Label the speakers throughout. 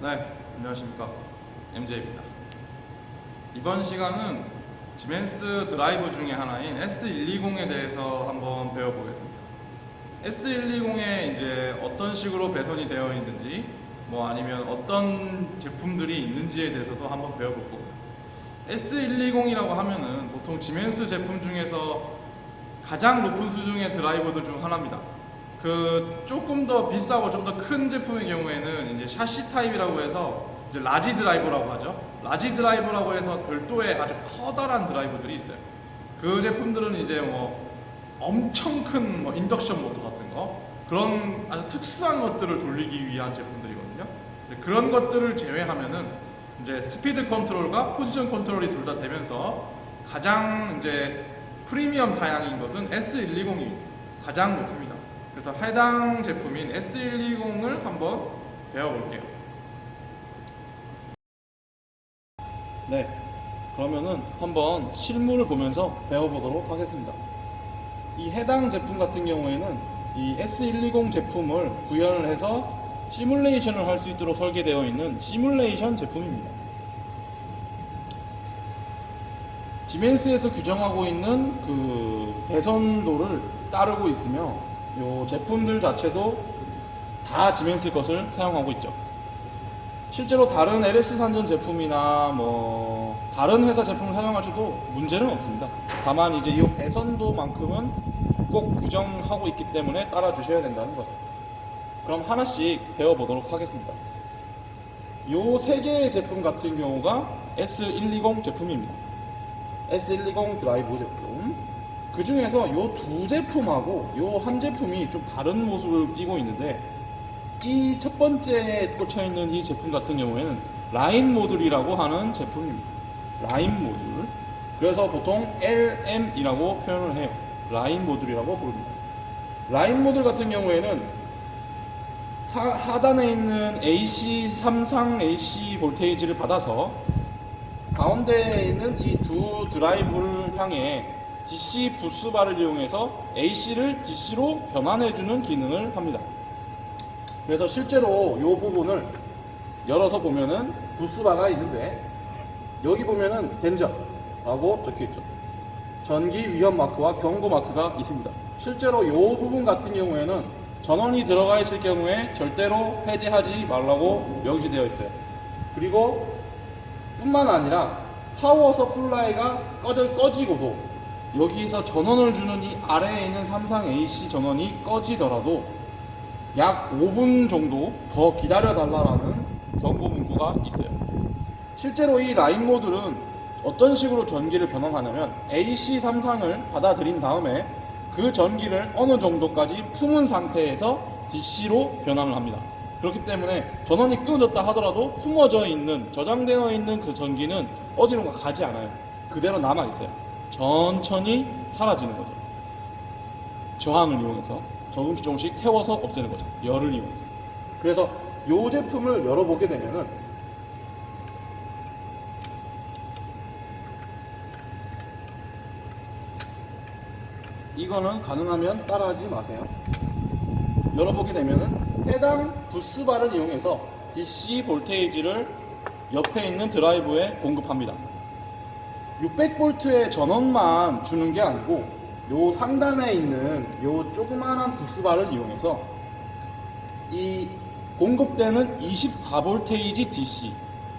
Speaker 1: 네, 안녕하십니까. MJ입니다. 이번 시간은 지멘스 드라이브 중에 하나인 S120에 대해서 한번 배워보겠습니다. S120에 이제 어떤 식으로 배선이 되어 있는지, 아니면 어떤 제품들이 있는지에 대해서도 한번 배워볼 거고요. S120이라고 하면은 보통 지멘스 제품 중에서 가장 높은 수준의 드라이버들 중 하나입니다. 조금 더 비싸고 좀 더 큰 제품의 경우에는 이제 샤시 타입이라고 해서 이제 라지 드라이버라고 하죠. 라지 드라이버라고 해서 별도의 아주 커다란 드라이버들이 있어요. 그 제품들은 이제 엄청 큰 인덕션 모터 같은 거, 그런 아주 특수한 것들을 돌리기 위한 제품들이거든요. 그런 것들을 제외하면은 이제 스피드 컨트롤과 포지션 컨트롤이 둘 다 되면서 가장 이제 프리미엄 사양인 것은 S120이 가장 높습니다. 그래서 해당 제품인 S120을 한번 배워볼게요. 네, 그러면은 한번 실물을 보면서 배워보도록 하겠습니다. 이 해당 제품 같은 경우에는 이 S120 제품을 구현을 해서 시뮬레이션을 할 수 있도록 설계되어 있는 시뮬레이션 제품입니다. 지멘스에서 규정하고 있는 그 배선도를 따르고 있으며 이 제품들 자체도 다 지멘스 것을 사용하고 있죠. 실제로 다른 LS 산전 제품이나 다른 회사 제품을 사용하셔도 문제는 없습니다. 다만 이제 이 배선도만큼은 꼭 규정하고 있기 때문에 따라 주셔야 된다는 거죠. 그럼 하나씩 배워보도록 하겠습니다. 이 세 개의 제품 같은 경우가 S120 제품입니다. S120 드라이브 제품. 그 중에서 이 두 제품하고 이 한 제품이 좀 다른 모습을 띠고 있는데, 이 첫 번째에 꽂혀 있는 이 제품 같은 경우에는 라인 모듈이라고 하는 제품입니다. 라인 모듈. 그래서 보통 LM이라고 표현을 해요. 라인 모듈이라고 부릅니다. 라인 모듈 같은 경우에는 하단에 있는 AC, 삼상 AC 볼테이지를 받아서 가운데에 있는 이 두 드라이브를 향해 DC 부스바를 이용해서 AC를 DC로 변환해주는 기능을 합니다. 그래서 실제로 이 부분을 열어서 보면은 부스바가 있는데, 여기 보면은 덴저라고 적혀있죠. 전기 위험 마크와 경고 마크가 있습니다. 실제로 이 부분 같은 경우에는 전원이 들어가 있을 경우에 절대로 해제하지 말라고 명시되어 있어요. 그리고 뿐만 아니라 파워 서플라이가 꺼지고도 여기서 전원을 주는 이 아래에 있는 삼상 AC 전원이 꺼지더라도 약 5분 정도 더 기다려 달라라는 경고 문구가 있어요. 실제로 이 라인 모듈은 어떤 식으로 전기를 변환하냐면 AC 삼상을 받아들인 다음에 그 전기를 어느 정도까지 품은 상태에서 DC로 변환을 합니다. 그렇기 때문에 전원이 끊어졌다 하더라도 품어져 있는, 저장되어 있는 그 전기는 어디론가 가지 않아요. 그대로 남아 있어요. 천천히 사라지는 거죠. 저항을 이용해서 조금씩 태워서 없애는 거죠. 열을 이용해서. 그래서 이 제품을 열어보게 되면은 이거는 가능하면 따라하지 마세요. 열어보게 되면은 해당 부스바를 이용해서 DC 볼테이지를 옆에 있는 드라이브에 공급합니다. 600V의 전원만 주는 게 아니고 요 상단에 있는 요 조그만한 부스바를 이용해서 이 공급되는 24V DC,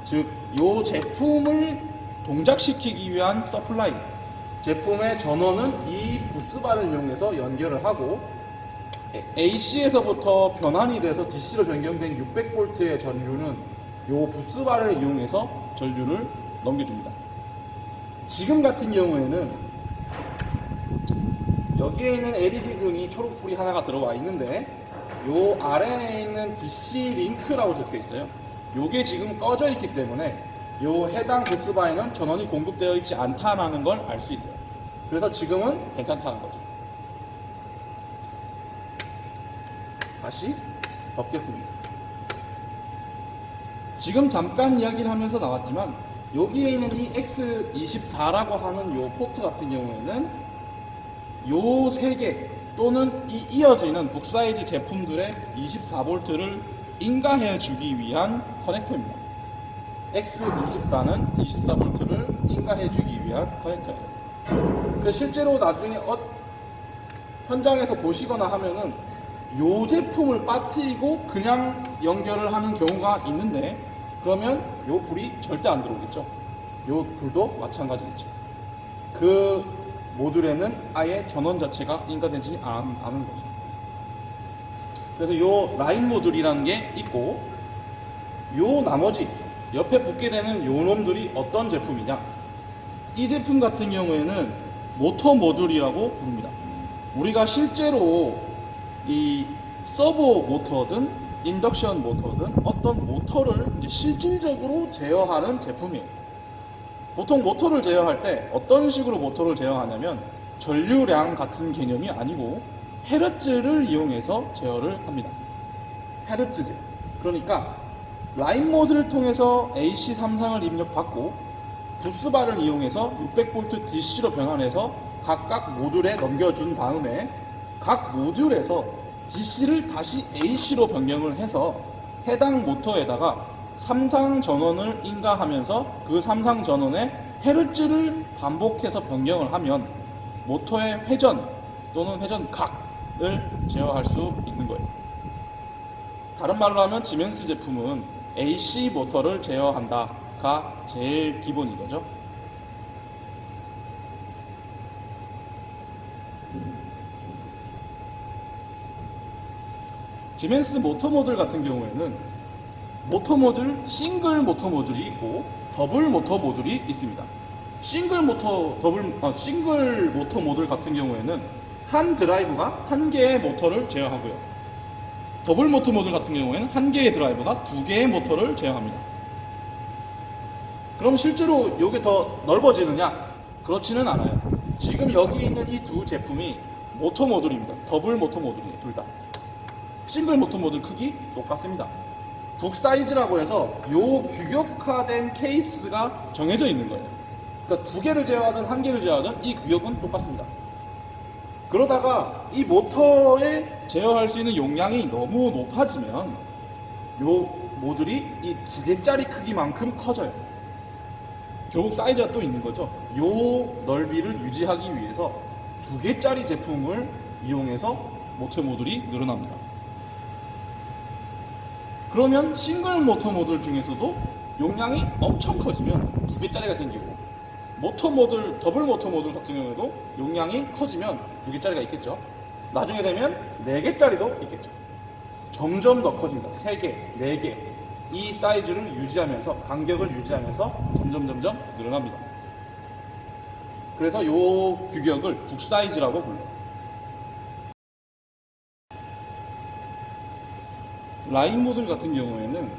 Speaker 1: 즉 요 제품을 동작시키기 위한 서플라이, 제품의 전원은 이 부스바를 이용해서 연결을 하고 AC에서부터 변환이 돼서 DC로 변경된 600V의 전류는 요 부스바를 이용해서 전류를 넘겨줍니다. 지금 같은 경우에는 여기에 있는 LED 등이 초록불이 하나가 들어와 있는데, 요 아래에 있는 DC 링크라고 적혀 있어요. 요게 지금 꺼져 있기 때문에 요 해당 부스바에는 전원이 공급되어 있지 않다는 걸 알 수 있어요. 그래서 지금은 괜찮다는 거죠. 다시 덮겠습니다. 지금 잠깐 이야기를 하면서 나왔지만 여기에 있는 이 X24라고 하는 요 포트 같은 경우에는 요 세 개 또는 이 이어지는 북사이즈 제품들의 24V를 인가해주기 위한 커넥터입니다. X24는 24V를 인가해주기 위한 커넥터예요. 그래서 실제로 나중에 현장에서 보시거나 하면은 요 제품을 빠뜨리고 그냥 연결을 하는 경우가 있는데, 그러면 요 불이 절대 안 들어오겠죠. 요 불도 마찬가지겠죠. 그 모듈에는 아예 전원 자체가 인가되지 않은 거죠. 그래서 요 라인 모듈이라는 게 있고, 요 나머지 옆에 붙게 되는 요 놈들이 어떤 제품이냐, 이 제품 같은 경우에는 모터 모듈이라고 부릅니다. 우리가 실제로 이 서보 모터든 인덕션 모터든 어떤 모터를 이제 실질적으로 제어하는 제품이에요. 보통 모터를 제어할 때 어떤 식으로 모터를 제어하냐면 전류량 같은 개념이 아니고 헤르츠를 이용해서 제어를 합니다. 헤르츠 제어. 그러니까 라인 모드를 통해서 AC 3상을 입력받고 부스바를 이용해서 600V DC로 변환해서 각각 모듈에 넘겨준 다음에 각 모듈에서 DC를 다시 AC로 변경을 해서 해당 모터에다가 3상 전원을 인가하면서 그 3상 전원의 헤르츠를 반복해서 변경을 하면 모터의 회전 또는 회전각을 제어할 수 있는 거예요. 다른 말로 하면 지멘스 제품은 AC 모터를 제어한다가 제일 기본인 거죠. 지멘스 모터 모듈 같은 경우에는 모터 모듈, 싱글 모터 모듈이 있고 더블 모터 모듈이 있습니다. 싱글 모터 모듈 같은 경우에는 한 드라이브가 한 개의 모터를 제어하고요. 더블 모터 모듈 같은 경우에는 한 개의 드라이버가 두 개의 모터를 제어합니다. 그럼 실제로 이게 더 넓어지느냐? 그렇지는 않아요. 지금 여기 있는 이 두 제품이 모터 모듈입니다. 더블 모터 모듈이에요, 둘 다. 싱글 모터 모듈 크기 똑같습니다. 북 사이즈라고 해서 요 규격화된 케이스가 정해져 있는 거예요. 그러니까 두 개를 제어하든 한 개를 제어하든 이 규격은 똑같습니다. 그러다가 이 모터에 제어할 수 있는 용량이 너무 높아지면 요 모듈이 이 두 개짜리 크기만큼 커져요. 결국 사이즈가 또 있는 거죠. 요 넓이를 유지하기 위해서 두 개짜리 제품을 이용해서 모터 모듈이 늘어납니다. 그러면 싱글 모터 모듈 중에서도 용량이 엄청 커지면 두 개짜리가 생기고, 모터 모듈, 더블 모터 모듈 같은 경우에도 용량이 커지면 두 개짜리가 있겠죠. 나중에 되면 네 개짜리도 있겠죠. 점점 더 커집니다. 3개, 4개. 이 사이즈를 유지하면서, 간격을 유지하면서 점점 늘어납니다. 그래서 이 규격을 북 사이즈라고 불러요. 라인 모듈 같은 경우에는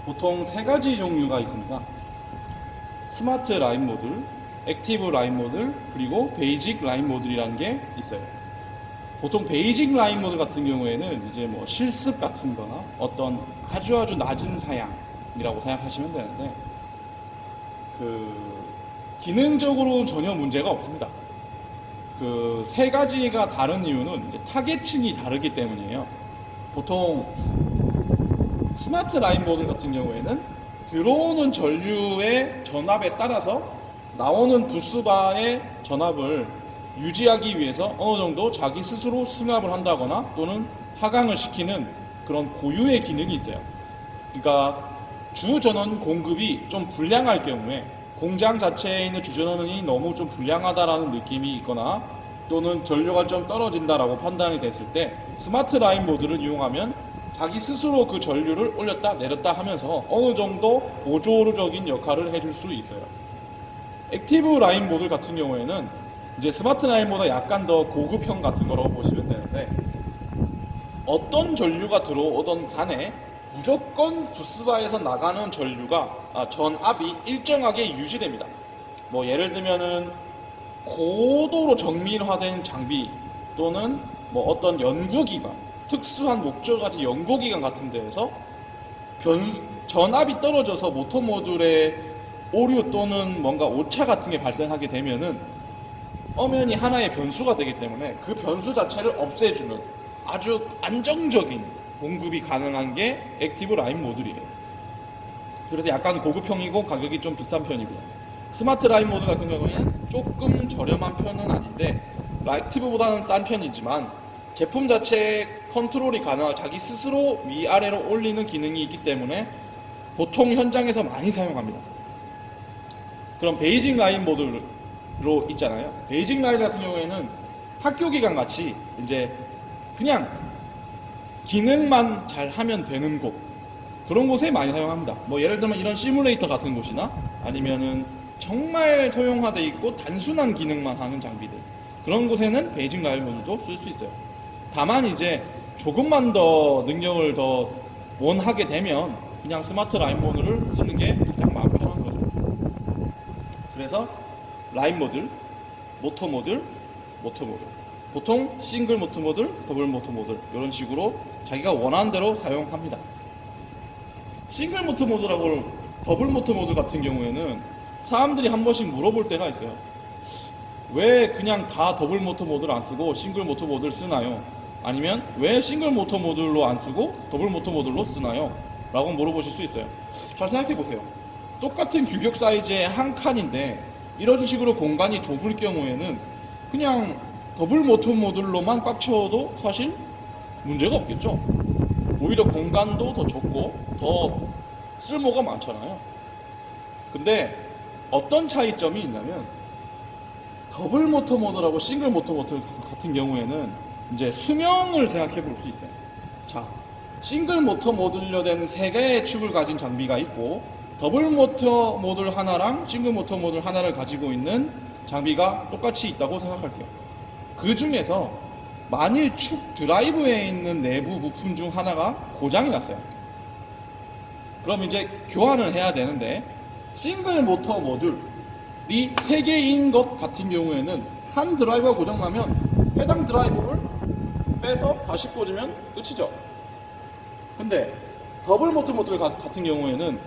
Speaker 1: 보통 3가지 종류가 있습니다. 스마트 라인 모듈, 액티브 라인 모듈, 그리고 베이직 라인 모듈이라는 게 있어요. 보통 베이직 라인 모듈 같은 경우에는 이제 뭐 실습 같은 거나 어떤 아주 낮은 사양이라고 생각하시면 되는데, 기능적으로 전혀 문제가 없습니다. 3가지가 다른 이유는 이제 타겟층이 다르기 때문이에요. 보통 스마트 라인 모듈 같은 경우에는 들어오는 전류의 전압에 따라서 나오는 부스바의 전압을 유지하기 위해서 어느 정도 자기 스스로 승합을 한다거나 또는 하강을 시키는 그런 고유의 기능이 있어요. 그러니까 주전원 공급이 좀 불량할 경우에, 공장 자체에 있는 주전원이 너무 좀 불량하다라는 느낌이 있거나 또는 전류가 좀 떨어진다라고 판단이 됐을 때 스마트 라인 모듈을 이용하면 자기 스스로 그 전류를 올렸다 내렸다 하면서 어느 정도 보조적인 역할을 해줄 수 있어요. 액티브 라인 모듈 같은 경우에는 이제 스마트 라인보다 약간 더 고급형 같은 거라고 보시면 되는데, 어떤 전류가 들어오던 간에 무조건 부스바에서 나가는 전압이 일정하게 유지됩니다. 뭐 예를 들면은 고도로 정밀화된 장비 또는 뭐 어떤 연구기관, 특수한 목적 가진 연구기관 같은 데에서 전압이 떨어져서 모터 모듈에 오류 또는 뭔가 오차 같은 게 발생하게 되면은 엄연히 하나의 변수가 되기 때문에 그 변수 자체를 없애주는 아주 안정적인 공급이 가능한 게 액티브 라인 모듈이에요. 그래서 약간 고급형이고 가격이 좀 비싼 편이고요. 스마트 라인 모듈 같은 경우에는 조금 저렴한 편은 아닌데 액티브보다는 싼 편이지만 제품 자체의 컨트롤이 가능하고 자기 스스로 위아래로 올리는 기능이 있기 때문에 보통 현장에서 많이 사용합니다. 그럼 베이직 라인 모듈로 있잖아요. 베이직 라인 같은 경우에는 학교 기간 같이 이제 그냥 기능만 잘 하면 되는 곳, 그런 곳에 많이 사용합니다. 뭐 예를 들면 이런 시뮬레이터 같은 곳이나 아니면은 정말 소형화되어 있고 단순한 기능만 하는 장비들, 그런 곳에는 베이직 라인 모듈도 쓸 수 있어요. 다만 이제 조금만 더 능력을 더 원하게 되면 그냥 스마트 라인 모듈을 쓰는 게 가장 마음 편한 거죠. 그래서 라인 모듈, 모터 모듈, 모터 모듈, 보통 싱글 모터 모듈, 더블 모터 모듈 이런 식으로 자기가 원하는 대로 사용합니다. 싱글 모터 모듈하고 더블 모터 모듈 같은 경우에는 사람들이 한 번씩 물어볼 때가 있어요. 왜 그냥 다 더블 모터 모듈 안 쓰고 싱글 모터 모듈 쓰나요? 아니면 왜 싱글 모터 모듈로 안 쓰고 더블 모터 모듈로 쓰나요? 라고 물어보실 수 있어요. 잘 생각해 보세요. 똑같은 규격 사이즈의 한 칸인데 이런 식으로 공간이 좁을 경우에는 그냥 더블 모터 모듈로만 꽉 채워도 사실 문제가 없겠죠. 오히려 공간도 더 좁고 더 쓸모가 많잖아요. 근데 어떤 차이점이 있냐면 더블 모터 모듈하고 싱글 모터 모듈 같은 경우에는 이제 수명을 생각해 볼 수 있어요. 자, 싱글 모터 모듈로 된 3개의 축을 가진 장비가 있고 더블 모터 모듈 하나랑 싱글 모터 모듈 하나를 가지고 있는 장비가 똑같이 있다고 생각할게요. 그 중에서 만일 축 드라이브에 있는 내부 부품 중 하나가 고장이 났어요. 그럼 이제 교환을 해야 되는데 싱글 모터 모듈이 3개인 것 같은 경우에는 한 드라이버가 고장나면 해당 드라이버를 빼서 다시 꽂으면 끝이죠. 근데 더블 모터 모듈 같은 경우에는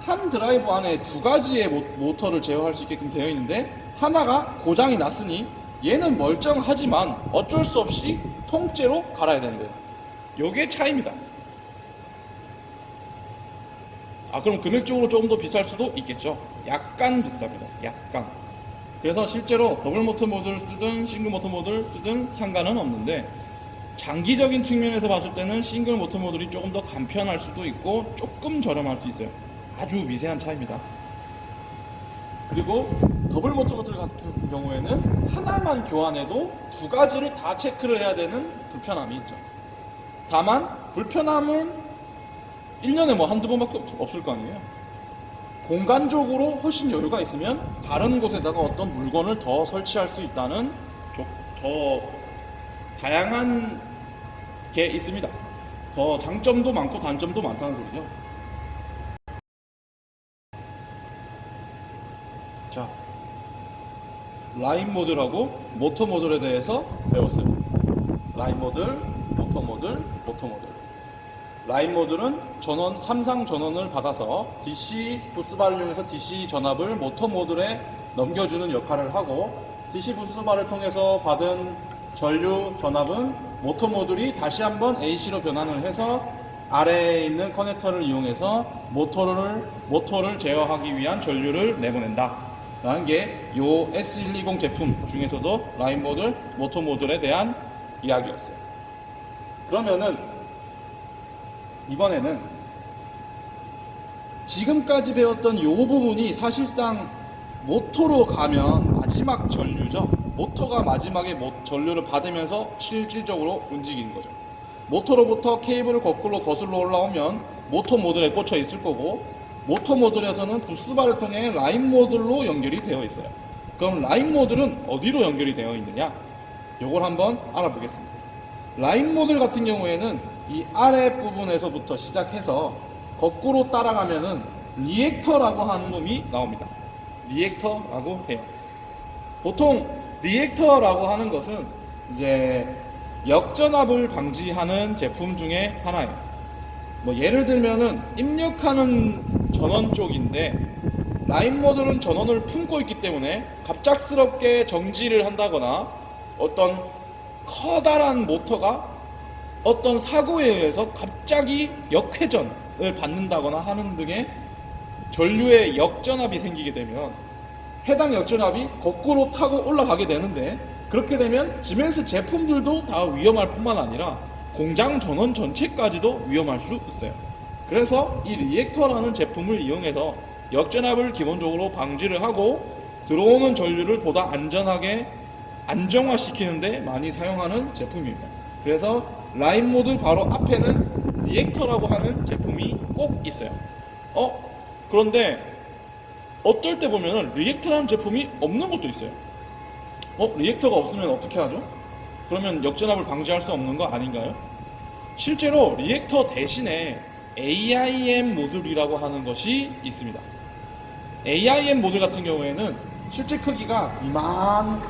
Speaker 1: 한 드라이버 안에 2가지의 모터를 제어할 수 있게끔 되어 있는데 하나가 고장이 났으니 얘는 멀쩡하지만 어쩔 수 없이 통째로 갈아야 되는 거예요. 요게 차이입니다. 그럼 금액적으로 조금 더 비쌀 수도 있겠죠. 약간 비쌉니다. 약간. 그래서 실제로 더블 모터 모듈 쓰든 싱글 모터 모듈 쓰든 상관은 없는데 장기적인 측면에서 봤을 때는 싱글 모터 모듈이 조금 더 간편할 수도 있고 조금 저렴할 수 있어요. 아주 미세한 차이입니다. 그리고 더블 모터 모듈 같은 경우에는 하나만 교환해도 2가지를 다 체크를 해야 되는 불편함이 있죠. 다만 불편함은 1년에 뭐 한두 번밖에 없을 거 아니에요. 공간적으로 훨씬 여유가 있으면 다른 곳에다가 어떤 물건을 더 설치할 수 있다는 더 다양한 게 있습니다. 더 장점도 많고 단점도 많다는 소리죠. 자, 라인 모듈하고 모터 모듈에 대해서 배웠어요. 라인 모듈, 모터 모듈, 모터 모듈. 라인 모듈은 전원, 삼상 전원을 받아서 DC 부스바를 이용해서 DC 전압을 모터 모듈에 넘겨주는 역할을 하고 DC 부스바를 통해서 받은 전류 전압은 모터 모듈이 다시 한번 AC로 변환을 해서 아래에 있는 커넥터를 이용해서 모터를 제어하기 위한 전류를 내보낸다 라는 게 요 S120 제품 중에서도 라인 모듈, 모터 모듈에 대한 이야기였어요. 그러면은 이번에는 지금까지 배웠던 요 부분이 사실상 모터로 가면 마지막 전류죠. 모터가 마지막에 전류를 받으면서 실질적으로 움직이는 거죠. 모터로부터 케이블을 거꾸로 거슬러 올라오면 모터 모듈에 꽂혀 있을 거고 모터 모듈에서는 부스바를 통해 라인 모듈로 연결이 되어 있어요. 그럼 라인 모듈은 어디로 연결이 되어 있느냐? 요걸 한번 알아보겠습니다. 라인 모듈 같은 경우에는 이 아래 부분에서부터 시작해서 거꾸로 따라가면은 리액터라고 하는 놈이 나옵니다. 리액터라고 해요. 보통 리액터라고 하는 것은 이제 역전압을 방지하는 제품 중에 하나예요. 뭐 예를 들면은 입력하는 전원 쪽인데 라인 모듈은 전원을 품고 있기 때문에 갑작스럽게 정지를 한다거나 어떤 커다란 모터가 어떤 사고에 의해서 갑자기 역회전을 받는다거나 하는 등의 전류의 역전압이 생기게 되면 해당 역전압이 거꾸로 타고 올라가게 되는데, 그렇게 되면 시멘스 제품들도 다 위험할 뿐만 아니라 공장 전원 전체까지도 위험할 수 있어요. 그래서 이 리액터라는 제품을 이용해서 역전압을 기본적으로 방지를 하고 들어오는 전류를 보다 안전하게 안정화시키는데 많이 사용하는 제품입니다. 그래서 라인 모드 바로 앞에는 리액터라고 하는 제품이 꼭 있어요. 그런데 어떨 때 보면 리액터라는 제품이 없는 것도 있어요. 리액터가 없으면 어떻게 하죠? 그러면 역전압을 방지할 수 없는 거 아닌가요? 실제로 리액터 대신에 AIM 모듈이라고 하는 것이 있습니다. AIM 모듈 같은 경우에는 실제 크기가 이만할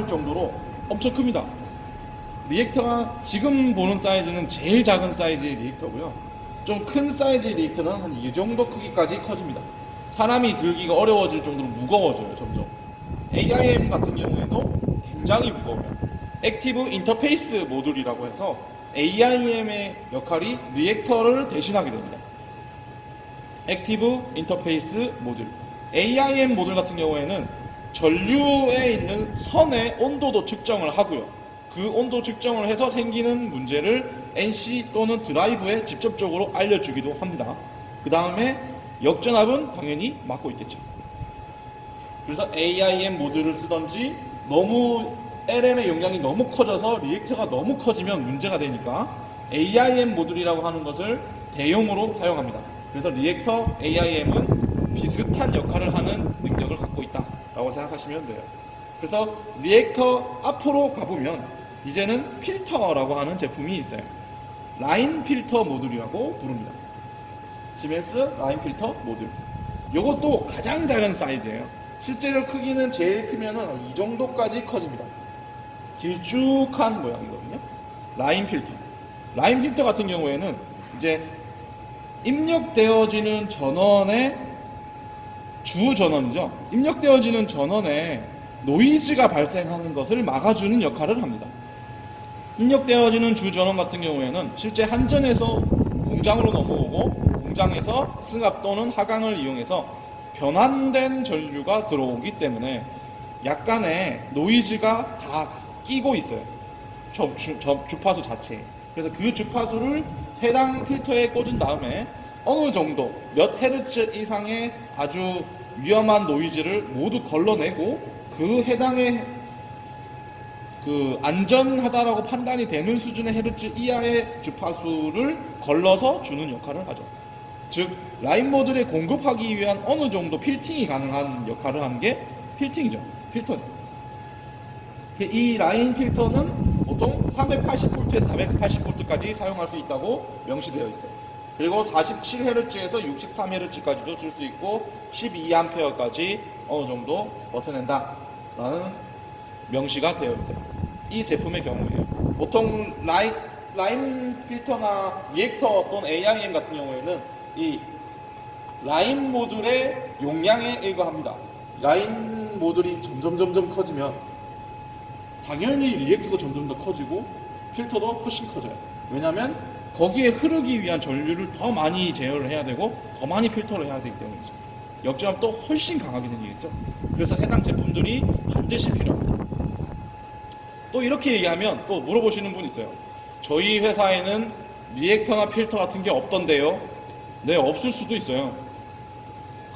Speaker 1: 정도로 엄청 큽니다. 리액터가 지금 보는 사이즈는 제일 작은 사이즈의 리액터고요. 좀 큰 사이즈의 리액터는 한 이 정도 크기까지 커집니다. 사람이 들기가 어려워질 정도로 무거워져요, 점점. AIM 같은 경우에도 굉장히 무거워요. 액티브 인터페이스 모듈이라고 해서 AIM의 역할이 리액터를 대신하게 됩니다. 액티브 인터페이스 모듈. AIM 모듈 같은 경우에는 전류에 있는 선의 온도도 측정을 하고요. 그 온도 측정을 해서 생기는 문제를 NC 또는 드라이브에 직접적으로 알려주기도 합니다. 그 다음에 역전압은 당연히 막고 있겠죠. 그래서 AIM 모듈을 쓰던지, 너무 LM의 용량이 너무 커져서 리액터가 너무 커지면 문제가 되니까 AIM 모듈이라고 하는 것을 대용으로 사용합니다. 그래서 리액터 AIM은 비슷한 역할을 하는 능력을 갖고 있다라고 생각하시면 돼요. 그래서 리액터 앞으로 가보면 이제는 필터라고 하는 제품이 있어요. 라인 필터 모듈이라고 부릅니다. 시멘스 라인 필터 모듈. 이것도 가장 작은 사이즈예요. 실제로 크기는 제일 크면은 이 정도까지 커집니다. 길쭉한 모양이거든요. 라인 필터. 라인 필터 같은 경우에는 이제 입력되어지는 전원의 주 전원이죠. 입력되어지는 전원에 노이즈가 발생하는 것을 막아주는 역할을 합니다. 입력되어지는 주 전원 같은 경우에는 실제 한전에서 공장으로 넘어오고 공장에서 승합 또는 하강을 이용해서 변환된 전류가 들어오기 때문에 약간의 노이즈가 다 끼고 있어요. 주파수 자체에. 그래서 그 주파수를 해당 필터에 꽂은 다음에 어느 정도 몇 헤르츠 이상의 아주 위험한 노이즈를 모두 걸러내고 그 해당의 그 안전하다라고 판단이 되는 수준의 헤르츠 이하의 주파수를 걸러서 주는 역할을 하죠. 즉 라인 모듈에 공급하기 위한 어느 정도 필팅이 가능한 역할을 하는 게 필팅이죠. 필터죠. 이 라인 필터는 보통 380V에서 480V까지 사용할 수 있다고 명시되어 있어요. 그리고 47Hz에서 63Hz까지도 쓸 수 있고 12A까지 어느 정도 버텨낸다 라는 명시가 되어 있어요. 이 제품의 경우에요. 보통 라인 필터나 리액터 또는 AIM 같은 경우에는 이 라인 모듈의 용량에 의거합니다. 라인 모듈이 점점 커지면 당연히 리액터도 점점 더 커지고 필터도 훨씬 커져요. 왜냐하면 거기에 흐르기 위한 전류를 더 많이 제어를 해야 되고 더 많이 필터를 해야 되기 때문이죠. 역전압도 훨씬 강하게 생기겠죠. 그래서 해당 제품들이 반드시 필요합니다. 또 이렇게 얘기하면 또 물어보시는 분이 있어요. 저희 회사에는 리액터나 필터 같은 게 없던데요. 네, 없을 수도 있어요.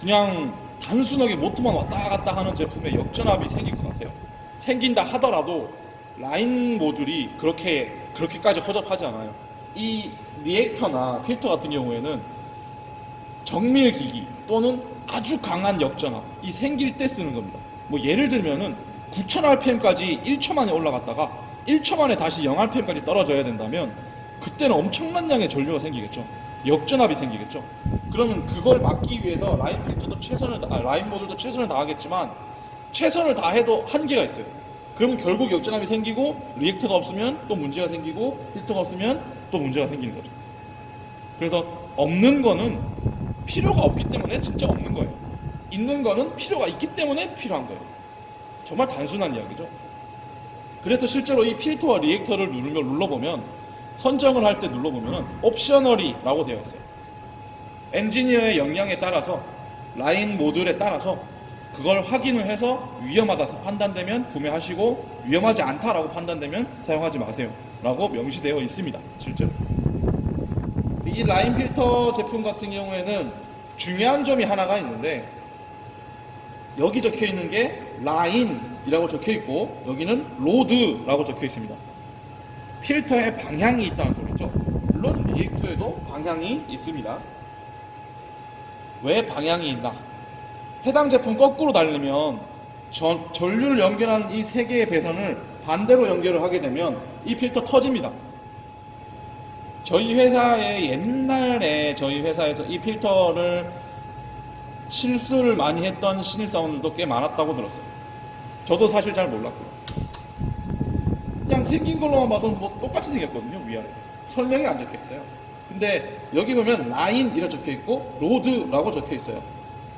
Speaker 1: 그냥 단순하게 모터만 왔다 갔다 하는 제품에 역전압이 생길 것 같아요. 생긴다 하더라도 라인 모듈이 그렇게까지 허접하지 않아요. 이 리액터나 필터 같은 경우에는 정밀기기 또는 아주 강한 역전압이 생길 때 쓰는 겁니다. 뭐 예를 들면은 9000rpm까지 1초 만에 올라갔다가 1초 만에 다시 0rpm까지 떨어져야 된다면 그때는 엄청난 양의 전류가 생기겠죠. 역전압이 생기겠죠. 그러면 그걸 막기 위해서 라인 필터도 라인 모듈도 최선을 다하겠지만 최선을 다해도 한계가 있어요. 그러면 결국 역전압이 생기고 리액터가 없으면 또 문제가 생기고 필터가 없으면 또 문제가 생기는 거죠. 그래서 없는 거는 필요가 없기 때문에 진짜 없는 거예요. 있는 거는 필요가 있기 때문에 필요한 거예요. 정말 단순한 이야기죠. 그래서 실제로 이 필터와 리액터를 눌러보면 선정을 할 때 눌러보면 옵셔널이라고 되어 있어요. 엔지니어의 역량에 따라서 라인 모듈에 따라서 그걸 확인을 해서 위험하다 판단되면 구매하시고 위험하지 않다라고 판단되면 사용하지 마세요 라고 명시되어 있습니다. 실제로 이 라인 필터 제품 같은 경우에는 중요한 점이 하나가 있는데, 여기 적혀 있는 게 라인이라고 적혀 있고 여기는 로드라고 적혀 있습니다. 필터에 방향이 있다는 소리죠. 물론 리액터에도 방향이 있습니다. 왜 방향이 있나? 해당 제품 거꾸로 달리면 전류를 연결하는 이 세 개의 배선을 반대로 연결을 하게 되면 이 필터 터집니다. 저희 회사에 옛날에 저희 회사에서 이 필터를 실수를 많이 했던 신입사원들도 꽤 많았다고 들었어요. 저도 사실 잘 몰랐고요. 그냥 생긴 걸로만 봐서는 뭐 똑같이 생겼거든요. 위아래 설명이 안 적혀 있어요. 근데 여기 보면 라인이라고 적혀 있고 로드라고 적혀 있어요.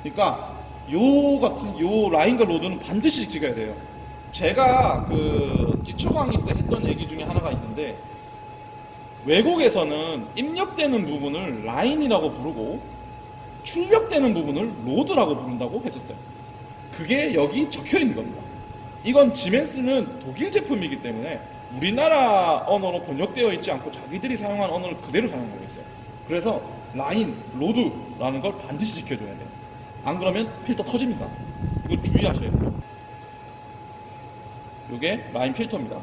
Speaker 1: 그러니까 요 라인과 로드는 반드시 지켜야 돼요. 제가 그 기초 강의 때 했던 얘기 중에 하나가 있는데, 외국에서는 입력되는 부분을 라인이라고 부르고 출력되는 부분을 로드라고 부른다고 했었어요. 그게 여기 적혀 있는 겁니다. 이건 지멘스는 독일 제품이기 때문에 우리나라 언어로 번역되어 있지 않고 자기들이 사용한 언어를 그대로 사용하고 있어요. 그래서 라인, 로드라는 걸 반드시 지켜줘야 돼요. 안 그러면 필터 터집니다. 이걸 주의하셔야 돼요. 이게 라인 필터입니다.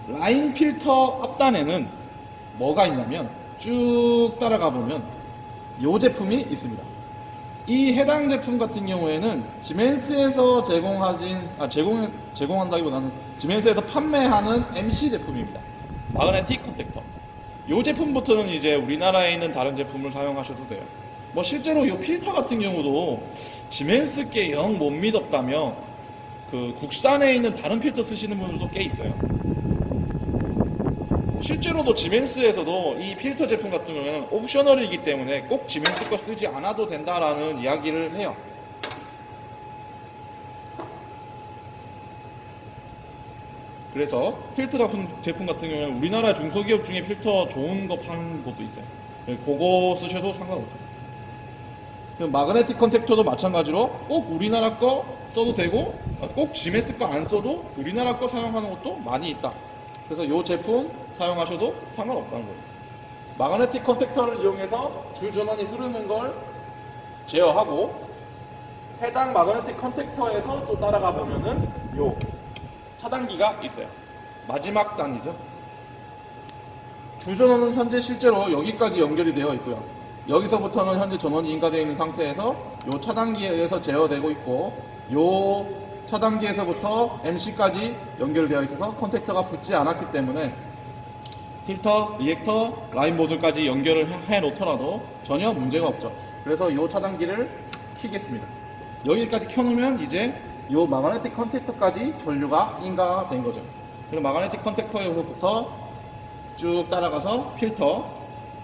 Speaker 1: 라인 필터 앞단에는 뭐가 있냐면 쭉 따라가 보면 이 제품이 있습니다. 이 해당 제품 같은 경우에는 지멘스에서 제공한다기보다는 지멘스에서 판매하는 MC 제품입니다. 마그네틱 컨택터. 이 제품부터는 이제 우리나라에 있는 다른 제품을 사용하셔도 돼요. 뭐 실제로 이 필터 같은 경우도 지멘스께 영 못 믿었다며 그 국산에 있는 다른 필터 쓰시는 분들도 꽤 있어요. 실제로도 지멘스에서도 이 필터 제품 같은 경우에는 옵셔널이기 때문에 꼭 지멘스 거 쓰지 않아도 된다라는 이야기를 해요. 그래서 필터 제품 같은 경우에는 우리나라 중소기업 중에 필터 좋은 거 파는 곳도 있어요. 그거 쓰셔도 상관없어요. 마그네틱 컨택터도 마찬가지로 꼭 우리나라 거 써도 되고 꼭 지멘스 거 안 써도 우리나라 거 사용하는 것도 많이 있다. 그래서 이 제품 사용하셔도 상관없다는 거예요. 마그네틱 컨택터를 이용해서 주 전원이 흐르는 걸 제어하고, 해당 마그네틱 컨택터에서 또 따라가 보면은 요 차단기가 있어요. 마지막 단이죠. 주 전원은 현재 실제로 여기까지 연결이 되어 있고요. 여기서부터는 현재 전원이 인가되어 있는 상태에서 요 차단기에 의해서 제어되고 있고, 요 차단기에서부터 MC까지 연결되어 있어서 컨택터가 붙지 않았기 때문에 필터, 리액터, 라인 모듈까지 연결을 해 놓더라도 전혀 문제가 없죠. 그래서 이 차단기를 켜겠습니다. 여기까지 켜놓으면 이제 이 마그네틱 컨택터까지 전류가 인가가 된 거죠. 그래서 마그네틱 컨택터에서부터 쭉 따라가서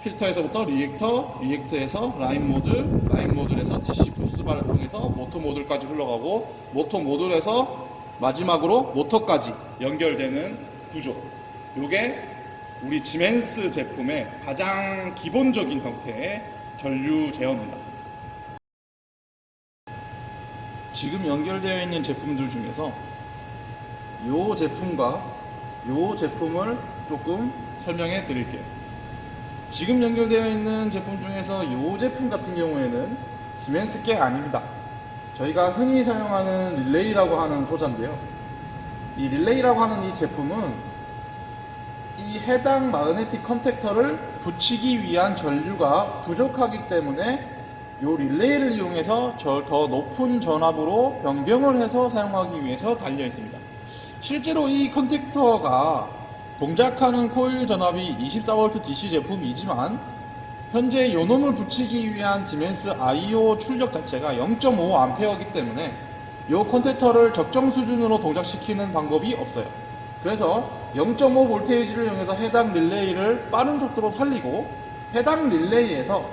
Speaker 1: 필터에서부터 리액터에서 라인 모듈에서 DC 부스바를 통해서 모터 모듈까지 흘러가고, 모터 모듈에서 마지막으로 모터까지 연결되는 구조. 요게 우리 지멘스 제품의 가장 기본적인 형태의 전류 제어입니다. 지금 연결되어 있는 제품들 중에서 요 제품과 요 제품을 조금 설명해 드릴게요. 지금 연결되어 있는 제품 중에서 이 제품 같은 경우에는 지멘스 게 아닙니다. 저희가 흔히 사용하는 릴레이라고 하는 소자인데요. 이 릴레이라고 하는 이 제품은 이 해당 마그네틱 컨택터를 붙이기 위한 전류가 부족하기 때문에 이 릴레이를 이용해서 더 높은 전압으로 변경을 해서 사용하기 위해서 달려 있습니다. 실제로 이 컨택터가 동작하는 코일 전압이 24V DC 제품이지만 현재 요놈을 붙이기 위한 지멘스 IO 출력 자체가 0.5A이기 때문에 이 컨택터를 적정 수준으로 동작시키는 방법이 없어요. 그래서 0.5 볼테이지를 이용해서 해당 릴레이를 빠른 속도로 살리고, 해당 릴레이에서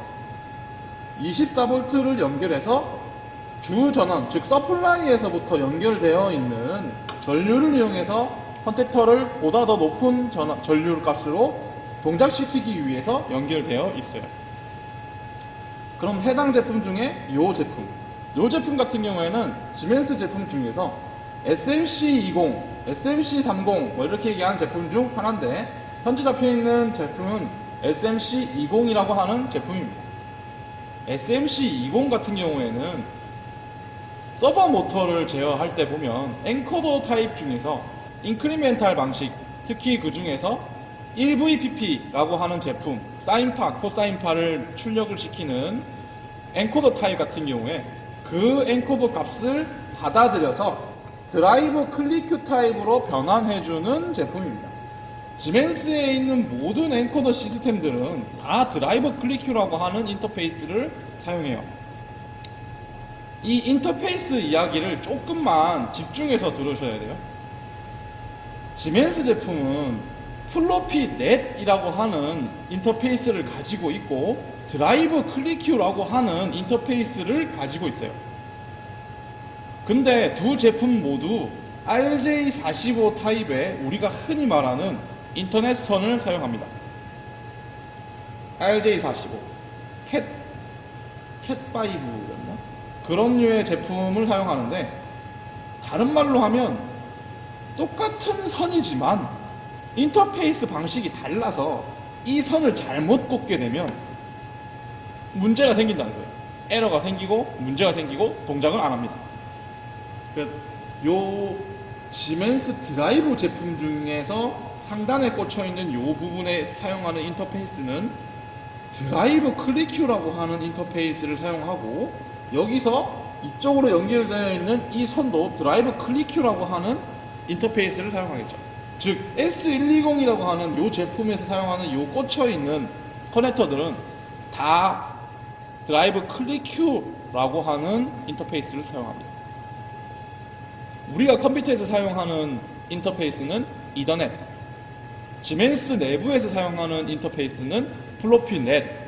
Speaker 1: 24V를 연결해서 주 전원, 즉 서플라이에서부터 연결되어 있는 전류를 이용해서 컨택터를 보다 더 높은 전류 값으로 동작시키기 위해서 연결되어 있어요. 그럼 해당 제품 중에 이 제품 같은 경우에는 시멘스 제품 중에서 SMC20, SMC30 뭐 이렇게 얘기하는 제품 중 하나인데 현재 잡혀 있는 제품은 SMC20이라고 하는 제품입니다. SMC20 같은 경우에는 서버 모터를 제어할 때 보면 엔코더 타입 중에서 인크리멘탈 방식, 특히 그 중에서 1VPP라고 하는 제품, 사인파, 코사인파를 출력을 시키는 엔코더 타입 같은 경우에 그 엔코더 값을 받아들여서 드라이브 클릭 타입으로 변환해주는 제품입니다. 시멘스에 있는 모든 엔코더 시스템들은 다 드라이브 클릭큐라고 하는 인터페이스를 사용해요. 이 인터페이스 이야기를 조금만 집중해서 들으셔야 돼요. 시멘스 제품은 플로피 넷이라고 하는 인터페이스를 가지고 있고 드라이브 클릭큐라고 하는 인터페이스를 가지고 있어요. 근데 두 제품 모두 RJ45 타입의 우리가 흔히 말하는 인터넷 선을 사용합니다. RJ45 캣5였나? 그런 류의 제품을 사용하는데 다른 말로 하면 똑같은 선이지만 인터페이스 방식이 달라서 이 선을 잘못 꽂게 되면 문제가 생긴다는 거예요. 에러가 생기고 문제가 생기고 동작을 안 합니다. 요 시멘스 드라이브 제품 중에서 상단에 꽂혀 있는 요 부분에 사용하는 인터페이스는 드라이브 클릭큐라고 하는 인터페이스를 사용하고 여기서 이쪽으로 연결되어 있는 이 선도 드라이브 클릭큐라고 하는 인터페이스를 사용하겠죠. 즉 S120이라고 하는 요 제품에서 사용하는 요 꽂혀 있는 커넥터들은 다 드라이브 클릭큐라고 하는 인터페이스를 사용합니다. 우리가 컴퓨터에서 사용하는 인터페이스는 이더넷, 시멘스 내부에서 사용하는 인터페이스는 플로피 넷.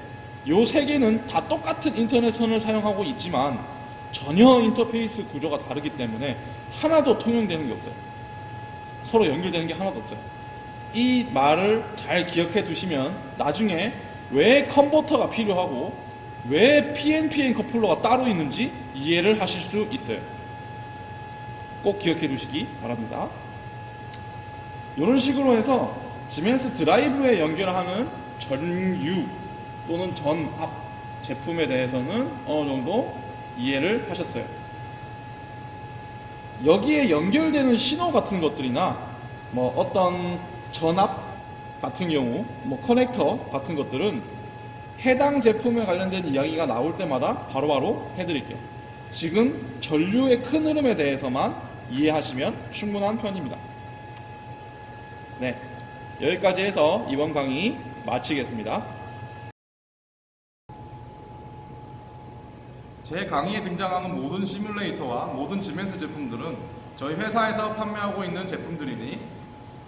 Speaker 1: 요 세 개는 다 똑같은 인터넷 선을 사용하고 있지만 전혀 인터페이스 구조가 다르기 때문에 하나도 통용되는 게 없어요. 서로 연결되는 게 하나도 없어요. 이 말을 잘 기억해 두시면 나중에 왜 컨버터가 필요하고 왜 PNPN 커플러가 따로 있는지 이해를 하실 수 있어요. 꼭 기억해 두시기 바랍니다. 이런 식으로 해서 시멘스 드라이브에 연결하는 전유 또는 전압 제품에 대해서는 어느 정도 이해를 하셨어요. 여기에 연결되는 신호 같은 것들이나 뭐 어떤 전압 같은 경우 뭐 커넥터 같은 것들은 해당 제품에 관련된 이야기가 나올 때마다 바로바로 해드릴게요. 지금 전류의 큰 흐름에 대해서만 이해하시면 충분한 편입니다. 네, 여기까지 해서 이번 강의 마치겠습니다. 제 강의에 등장하는 모든 시뮬레이터와 모든 시멘스 제품들은 저희 회사에서 판매하고 있는 제품들이니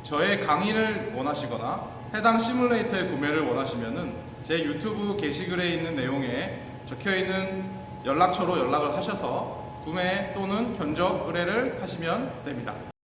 Speaker 1: 저의 강의를 원하시거나 해당 시뮬레이터의 구매를 원하시면은 제 유튜브 게시글에 있는 내용에 적혀있는 연락처로 연락을 하셔서 구매 또는 견적 의뢰를 하시면 됩니다.